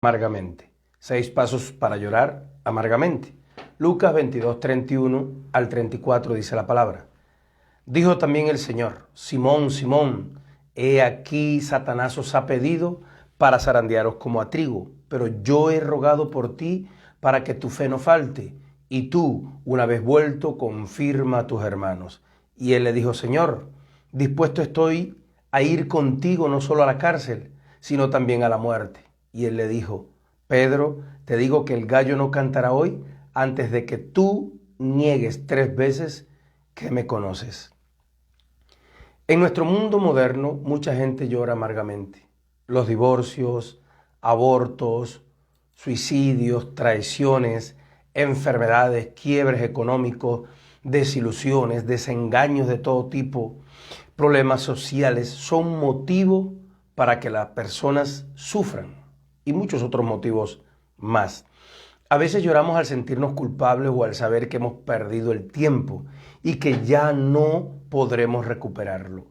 amargamente. 6 pasos para llorar amargamente. Lucas 22, 31 al 34 dice la palabra. Dijo también el Señor: Simón, Simón, he aquí Satanás os ha pedido para zarandearos como a trigo, pero yo he rogado por ti para que tu fe no falte, y tú, una vez vuelto, confirma a tus hermanos. Y él le dijo: Señor, dispuesto estoy a ir contigo no solo a la cárcel, sino también a la muerte. Y él le dijo: Pedro, te digo que el gallo no cantará hoy antes de que tú niegues 3 veces que me conoces. En nuestro mundo moderno, mucha gente llora amargamente. Los divorcios, abortos, suicidios, traiciones, enfermedades, quiebres económicos, desilusiones, desengaños de todo tipo, problemas sociales son motivo para que las personas sufran y muchos otros motivos más. A veces lloramos al sentirnos culpables o al saber que hemos perdido el tiempo y que ya no podremos recuperarlo.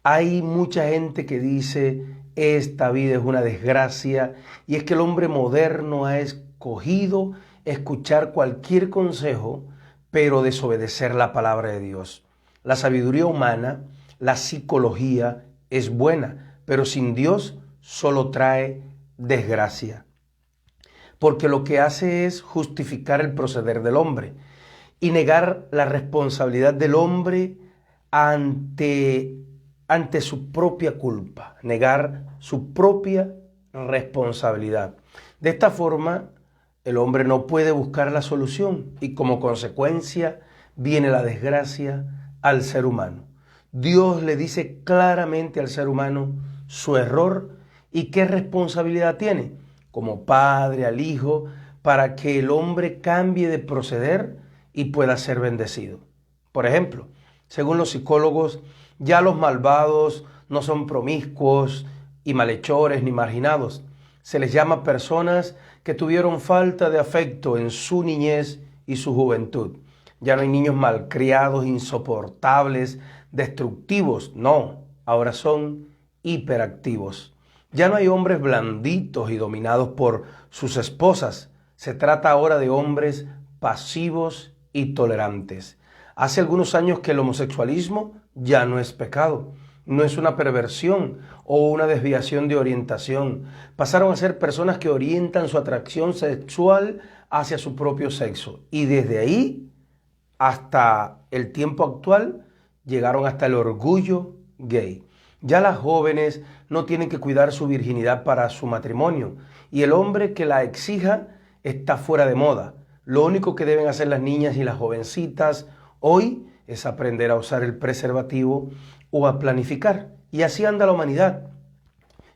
Hay mucha gente que dice: esta vida es una desgracia, y es que el hombre moderno ha escogido escuchar cualquier consejo, pero desobedecer la palabra de Dios. La sabiduría humana, la psicología es buena, pero sin Dios solo trae desgracia, porque lo que hace es justificar el proceder del hombre y negar la responsabilidad del hombre ante su propia culpa, negar su propia responsabilidad. De esta forma, el hombre no puede buscar la solución y como consecuencia viene la desgracia al ser humano. Dios le dice claramente al ser humano su error y qué responsabilidad tiene como padre al hijo para que el hombre cambie de proceder y pueda ser bendecido. Por ejemplo, según los psicólogos, ya los malvados no son promiscuos y malhechores ni marginados. Se les llama personas que tuvieron falta de afecto en su niñez y su juventud. Ya no hay niños malcriados, insoportables, destructivos. No, ahora son hiperactivos. Ya no hay hombres blanditos y dominados por sus esposas. Se trata ahora de hombres pasivos y tolerantes. Hace algunos años que el homosexualismo ya no es pecado, no es una perversión o una desviación de orientación. Pasaron a ser personas que orientan su atracción sexual hacia su propio sexo. Y desde ahí hasta el tiempo actual llegaron hasta el orgullo gay. Ya las jóvenes no tienen que cuidar su virginidad para su matrimonio y el hombre que la exija está fuera de moda. Lo único que deben hacer las niñas y las jovencitas hoy es aprender a usar el preservativo o a planificar. Y así anda la humanidad,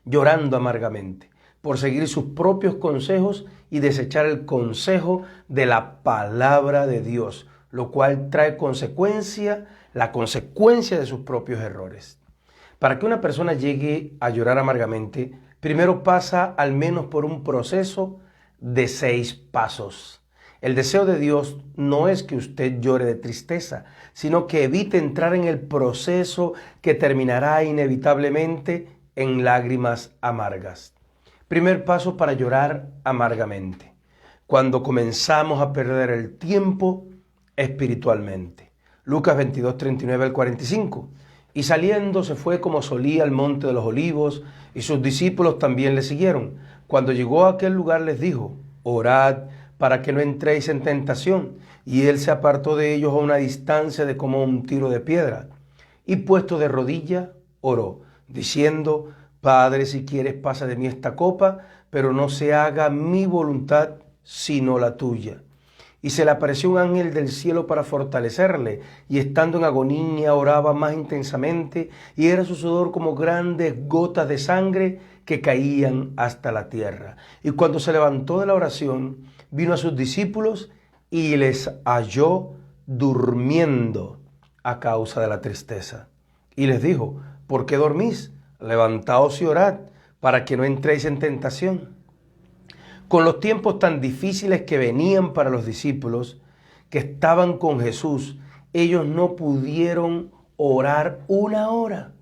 llorando amargamente por seguir sus propios consejos y desechar el consejo de la palabra de Dios, lo cual trae la consecuencia de sus propios errores. Para que una persona llegue a llorar amargamente, primero pasa al menos por un proceso de 6 pasos. El deseo de Dios no es que usted llore de tristeza, sino que evite entrar en el proceso que terminará inevitablemente en lágrimas amargas. Primer paso para llorar amargamente: cuando comenzamos a perder el tiempo espiritualmente. Lucas 22, 39 al 45. Y saliendo se fue como solía al monte de los olivos, y sus discípulos también le siguieron. Cuando llegó a aquel lugar les dijo: orad para que no entréis en tentación. Y él se apartó de ellos a una distancia de como un tiro de piedra. Y puesto de rodilla, oró, diciendo: Padre, si quieres, pasa de mí esta copa, pero no se haga mi voluntad, sino la tuya. Y se le apareció un ángel del cielo para fortalecerle, y estando en agonía oraba más intensamente, y era su sudor como grandes gotas de sangre que caían hasta la tierra. Y cuando se levantó de la oración, vino a sus discípulos y les halló durmiendo a causa de la tristeza. Y les dijo: ¿por qué dormís? Levantaos y orad, para que no entréis en tentación. Con los tiempos tan difíciles que venían para los discípulos que estaban con Jesús, ellos no pudieron orar una hora,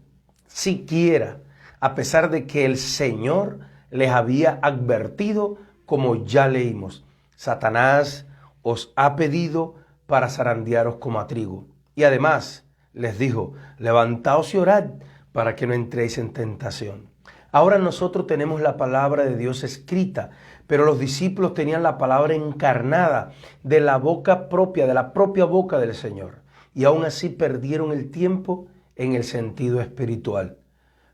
siquiera, a pesar de que el Señor les había advertido, como ya leímos: Satanás os ha pedido para zarandearos como a trigo. Y además les dijo: levantaos y orad para que no entréis en tentación. Ahora nosotros tenemos la palabra de Dios escrita, pero los discípulos tenían la palabra encarnada de la boca propia, de la propia boca del Señor. Y aún así perdieron el tiempo en el sentido espiritual.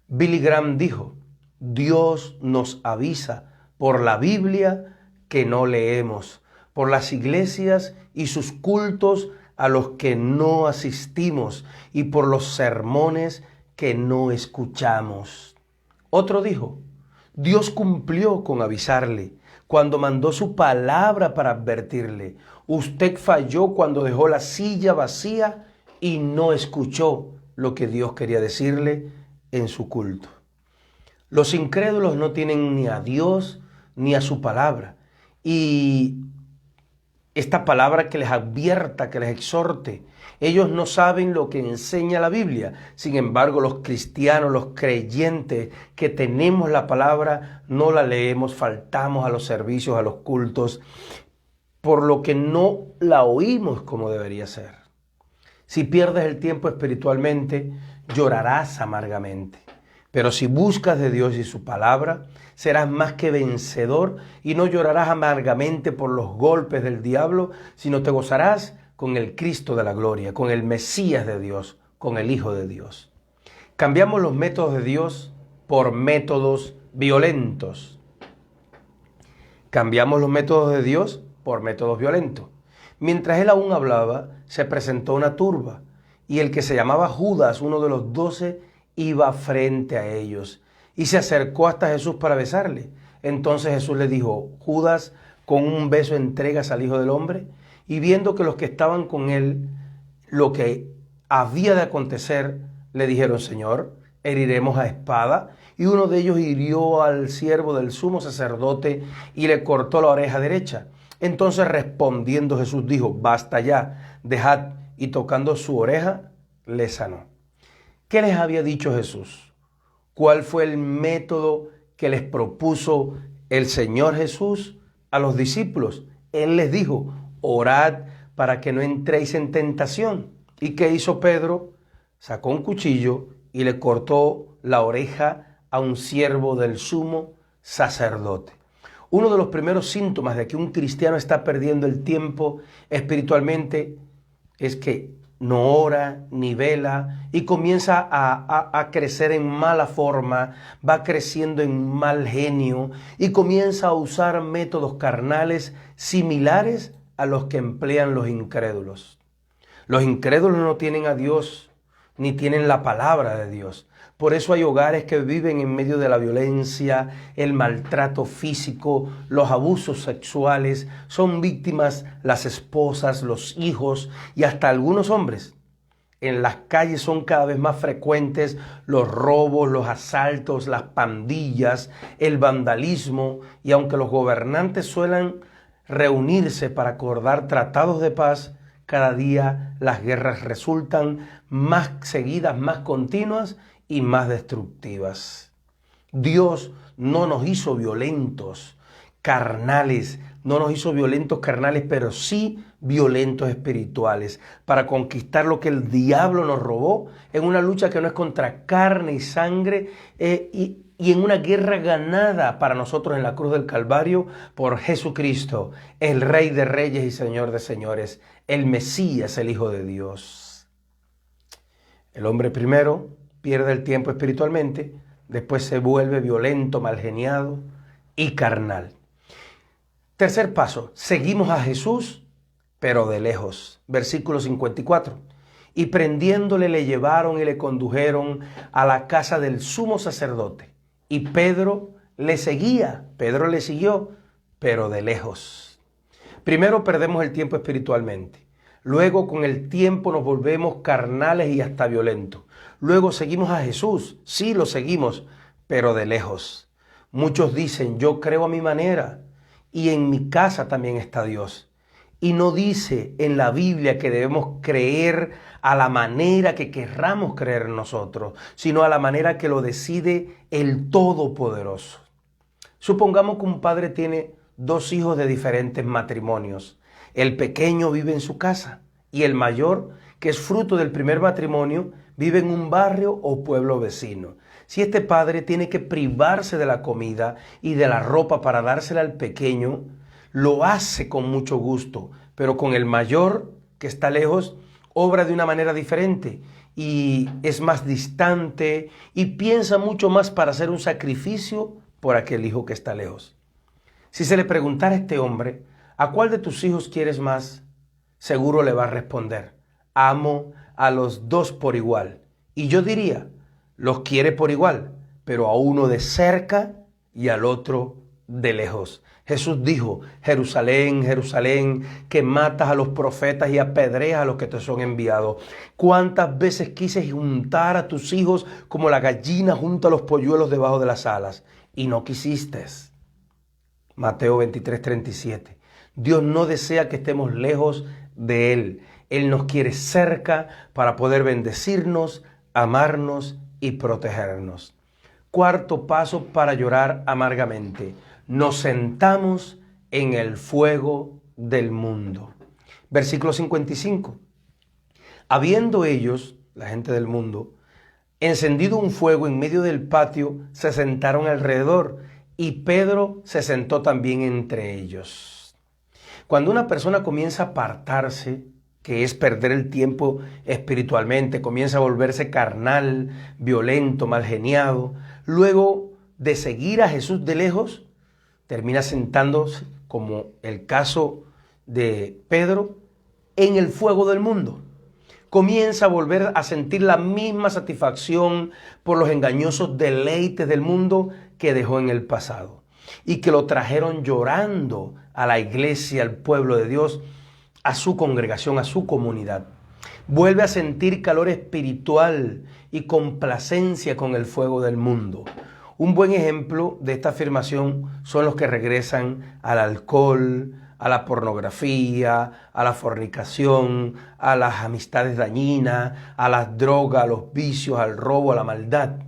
Billy Graham dijo: Dios nos avisa por la Biblia que no leemos, por las iglesias y sus cultos a los que no asistimos y por los sermones que no escuchamos. Otro dijo: Dios cumplió con avisarle cuando mandó su palabra para advertirle. Usted falló cuando dejó la silla vacía y no escuchó lo que Dios quería decirle en su culto. Los incrédulos no tienen ni a Dios ni a su palabra. Y esta palabra que les advierta, que les exhorte, ellos no saben lo que enseña la Biblia. Sin embargo, los cristianos, los creyentes que tenemos la palabra, no la leemos, faltamos a los servicios, a los cultos, por lo que no la oímos como debería ser. Si pierdes el tiempo espiritualmente, llorarás amargamente. Pero si buscas de Dios y su palabra, serás más que vencedor y no llorarás amargamente por los golpes del diablo, sino te gozarás con el Cristo de la gloria, con el Mesías de Dios, con el Hijo de Dios. Cambiamos los métodos de Dios por métodos violentos. Cambiamos los métodos de Dios por métodos violentos. Mientras él aún hablaba, se presentó una turba, y el que se llamaba Judas, uno de los 12, iba frente a ellos y se acercó hasta Jesús para besarle. Entonces Jesús le dijo: Judas, ¿con un beso entregas al Hijo del Hombre? Y viendo que los que estaban con él, lo que había de acontecer, le dijeron: Señor, ¿heriremos a espada? Y uno de ellos hirió al siervo del sumo sacerdote y le cortó la oreja derecha. Entonces respondiendo Jesús dijo: basta ya, dejad. Y tocando su oreja, le sanó. ¿Qué les había dicho Jesús? ¿Cuál fue el método que les propuso el Señor Jesús a los discípulos? Él les dijo: orad para que no entréis en tentación. ¿Y qué hizo Pedro? Sacó un cuchillo y le cortó la oreja a un siervo del sumo sacerdote. Uno de los primeros síntomas de que un cristiano está perdiendo el tiempo espiritualmente es que no ora ni vela y comienza a crecer en mala forma, va creciendo en mal genio y comienza a usar métodos carnales similares a los que emplean los incrédulos. Los incrédulos no tienen a Dios ni tienen la palabra de Dios. Por eso hay hogares que viven en medio de la violencia, el maltrato físico, los abusos sexuales. Son víctimas las esposas, los hijos y hasta algunos hombres. En las calles son cada vez más frecuentes los robos, los asaltos, las pandillas, el vandalismo. Y aunque los gobernantes suelen reunirse para acordar tratados de paz, cada día las guerras resultan más seguidas, más continuas y más destructivas. Dios no nos hizo violentos, carnales, pero sí violentos espirituales, para conquistar lo que el diablo nos robó en una lucha que no es contra carne y sangre, y en una guerra ganada para nosotros en la cruz del Calvario por Jesucristo, el Rey de Reyes y Señor de Señores, el Mesías, el Hijo de Dios. El hombre primero pierde el tiempo espiritualmente, después se vuelve violento, malgeniado y carnal. Tercer paso, seguimos a Jesús, pero de lejos. Versículo 54. Y prendiéndole le llevaron y le condujeron a la casa del sumo sacerdote. Y Pedro le siguió, pero de lejos. Primero perdemos el tiempo espiritualmente. Luego con el tiempo nos volvemos carnales y hasta violentos. Luego seguimos a Jesús, sí lo seguimos, pero de lejos. Muchos dicen: yo creo a mi manera y en mi casa también está Dios. Y no dice en la Biblia que debemos creer a la manera que querramos creer nosotros, sino a la manera que lo decide el Todopoderoso. Supongamos que un padre tiene dos hijos de diferentes matrimonios. El pequeño vive en su casa y el mayor, que es fruto del primer matrimonio, vive en un barrio o pueblo vecino. Si este padre tiene que privarse de la comida y de la ropa para dársela al pequeño, lo hace con mucho gusto, pero con el mayor, que está lejos, obra de una manera diferente y es más distante y piensa mucho más para hacer un sacrificio por aquel hijo que está lejos. Si se le preguntara a este hombre, ¿a cuál de tus hijos quieres más? Seguro le va a responder, amo a los dos por igual. Y yo diría, los quiere por igual, pero a uno de cerca y al otro de lejos. Jesús dijo, Jerusalén, Jerusalén, que matas a los profetas y apedreas a los que te son enviados. ¿Cuántas veces quise juntar a tus hijos como la gallina junta a los polluelos debajo de las alas? Y no quisiste. Mateo 23:37. Dios no desea que estemos lejos de Él. Él nos quiere cerca para poder bendecirnos, amarnos y protegernos. Cuarto paso para llorar amargamente. Nos sentamos en el fuego del mundo. Versículo 55. Habiendo ellos, la gente del mundo, encendido un fuego en medio del patio, se sentaron alrededor y Pedro se sentó también entre ellos. Cuando una persona comienza a apartarse, que es perder el tiempo espiritualmente, comienza a volverse carnal, violento, mal geniado, luego de seguir a Jesús de lejos, termina sentándose, como el caso de Pedro, en el fuego del mundo. Comienza a volver a sentir la misma satisfacción por los engañosos deleites del mundo que dejó en el pasado y que lo trajeron llorando a la iglesia, al pueblo de Dios, a su congregación, a su comunidad. Vuelve a sentir calor espiritual y complacencia con el fuego del mundo. Un buen ejemplo de esta afirmación son los que regresan al alcohol, a la pornografía, a la fornicación, a las amistades dañinas, a las drogas, a los vicios, al robo, a la maldad.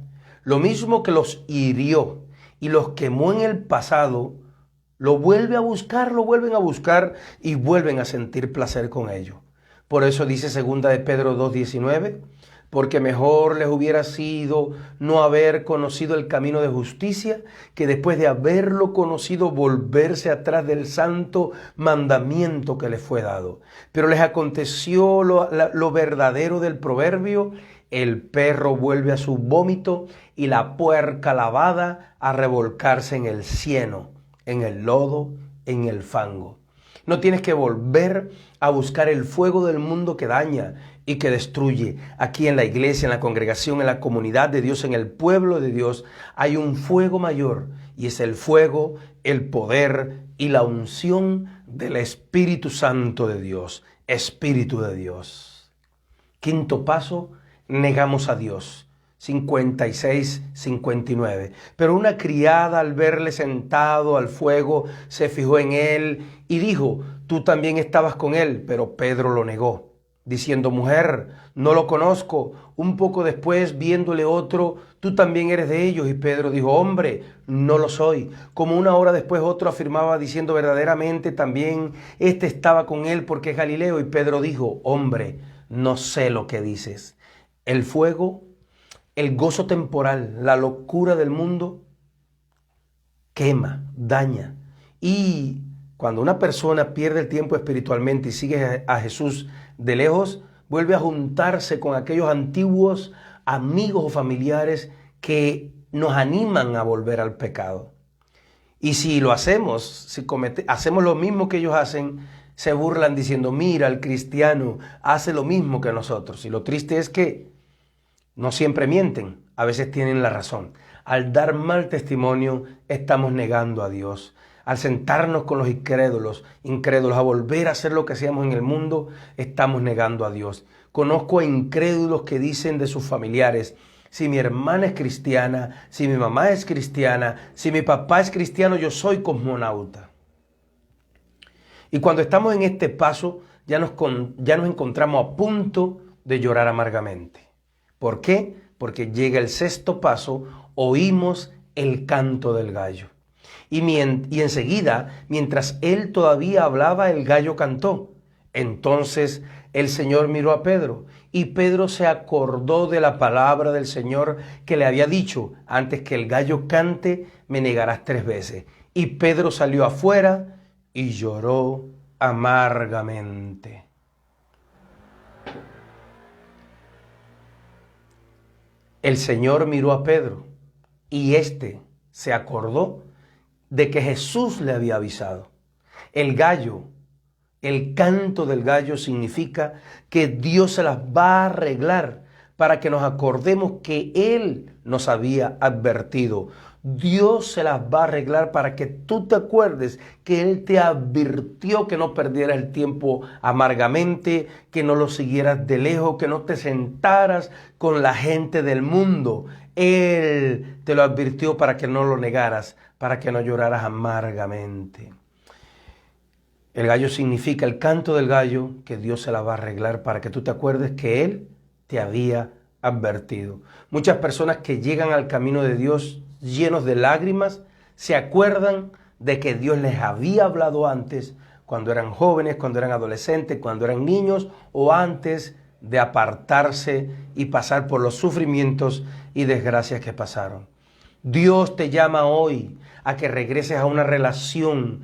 Lo mismo que los hirió y los quemó en el pasado, lo vuelven a buscar y vuelven a sentir placer con ello. Por eso dice 2 de Pedro 2:19, porque mejor les hubiera sido no haber conocido el camino de justicia, que después de haberlo conocido volverse atrás del santo mandamiento que les fue dado. Pero les aconteció lo verdadero del proverbio: el perro vuelve a su vómito y la puerca lavada a revolcarse en el cieno, en el lodo, en el fango. No tienes que volver a buscar el fuego del mundo que daña y que destruye. Aquí en la iglesia, en la congregación, en la comunidad de Dios, en el pueblo de Dios, hay un fuego mayor y es el fuego, el poder y la unción del Espíritu Santo de Dios. Espíritu de Dios. Quinto paso, negamos a Dios. 56-59. Pero una criada, al verle sentado al fuego, se fijó en él y dijo, tú también estabas con él. Pero Pedro lo negó, diciendo, mujer, no lo conozco. Un poco después, viéndole otro, tú también eres de ellos. Y Pedro dijo, hombre, no lo soy. Como una hora después otro afirmaba, diciendo, verdaderamente también este estaba con él porque es Galileo. Y Pedro dijo, hombre, no sé lo que dices. El fuego, el gozo temporal, la locura del mundo, quema, daña. Y cuando una persona pierde el tiempo espiritualmente y sigue a Jesús de lejos, vuelve a juntarse con aquellos antiguos amigos o familiares que nos animan a volver al pecado. Y si lo hacemos, hacemos lo mismo que ellos hacen, se burlan diciendo, mira, el cristiano hace lo mismo que nosotros. Y lo triste es que no siempre mienten, a veces tienen la razón. Al dar mal testimonio, estamos negando a Dios. Al sentarnos con los incrédulos, a volver a hacer lo que hacíamos en el mundo, estamos negando a Dios. Conozco a incrédulos que dicen de sus familiares, si mi hermana es cristiana, si mi mamá es cristiana, si mi papá es cristiano, yo soy cosmonauta. Y cuando estamos en este paso, ya nos encontramos a punto de llorar amargamente. ¿Por qué? Porque llega el sexto paso, oímos el canto del gallo. y enseguida, mientras él todavía hablaba, el gallo cantó. Entonces el Señor miró a Pedro, y Pedro se acordó de la palabra del Señor que le había dicho: antes que el gallo cante, me negarás 3 veces. Y Pedro salió afuera y lloró amargamente. El Señor miró a Pedro, y éste se acordó de que Jesús le había avisado. El gallo, el canto del gallo significa que Dios se las va a arreglar para que nos acordemos que Él nos había advertido. Dios se las va a arreglar para que tú te acuerdes que Él te advirtió que no perdieras el tiempo amargamente, que no lo siguieras de lejos, que no te sentaras con la gente del mundo. Él te lo advirtió para que no lo negaras, para que no lloraras amargamente. El gallo significa, el canto del gallo, que Dios se la va a arreglar para que tú te acuerdes que Él te había advertido. Muchas personas que llegan al camino de Dios llenos de lágrimas se acuerdan de que Dios les había hablado antes, cuando eran jóvenes, cuando eran adolescentes, cuando eran niños, o antes de apartarse y pasar por los sufrimientos y desgracias que pasaron. Dios te llama hoy a que regreses a una relación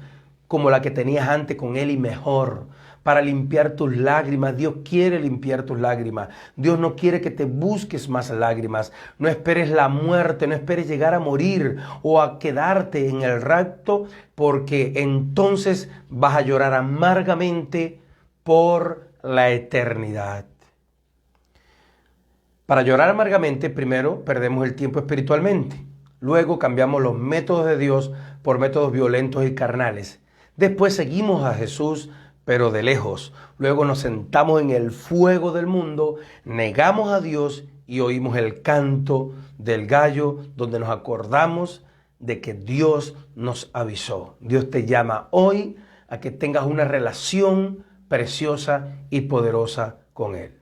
como la que tenías antes con Él, y mejor, para limpiar tus lágrimas. Dios quiere limpiar tus lágrimas. Dios no quiere que te busques más lágrimas. No esperes la muerte, no esperes llegar a morir o a quedarte en el rapto, porque entonces vas a llorar amargamente por la eternidad. Para llorar amargamente, primero perdemos el tiempo espiritualmente. Luego cambiamos los métodos de Dios por métodos violentos y carnales. Después seguimos a Jesús, pero de lejos. Luego nos sentamos en el fuego del mundo, negamos a Dios y oímos el canto del gallo, donde nos acordamos de que Dios nos avisó. Dios te llama hoy a que tengas una relación preciosa y poderosa con Él.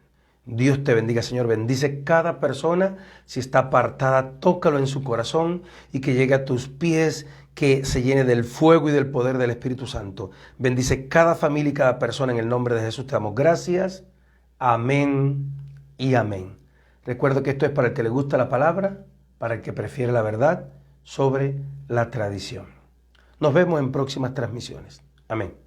Dios te bendiga, Señor. Bendice cada persona. Si está apartada, tócalo en su corazón y que llegue a tus pies, que se llene del fuego y del poder del Espíritu Santo. Bendice cada familia y cada persona en el nombre de Jesús. Te damos gracias. Amén y amén. Recuerdo que esto es para el que le gusta la palabra, para el que prefiere la verdad sobre la tradición. Nos vemos en próximas transmisiones. Amén.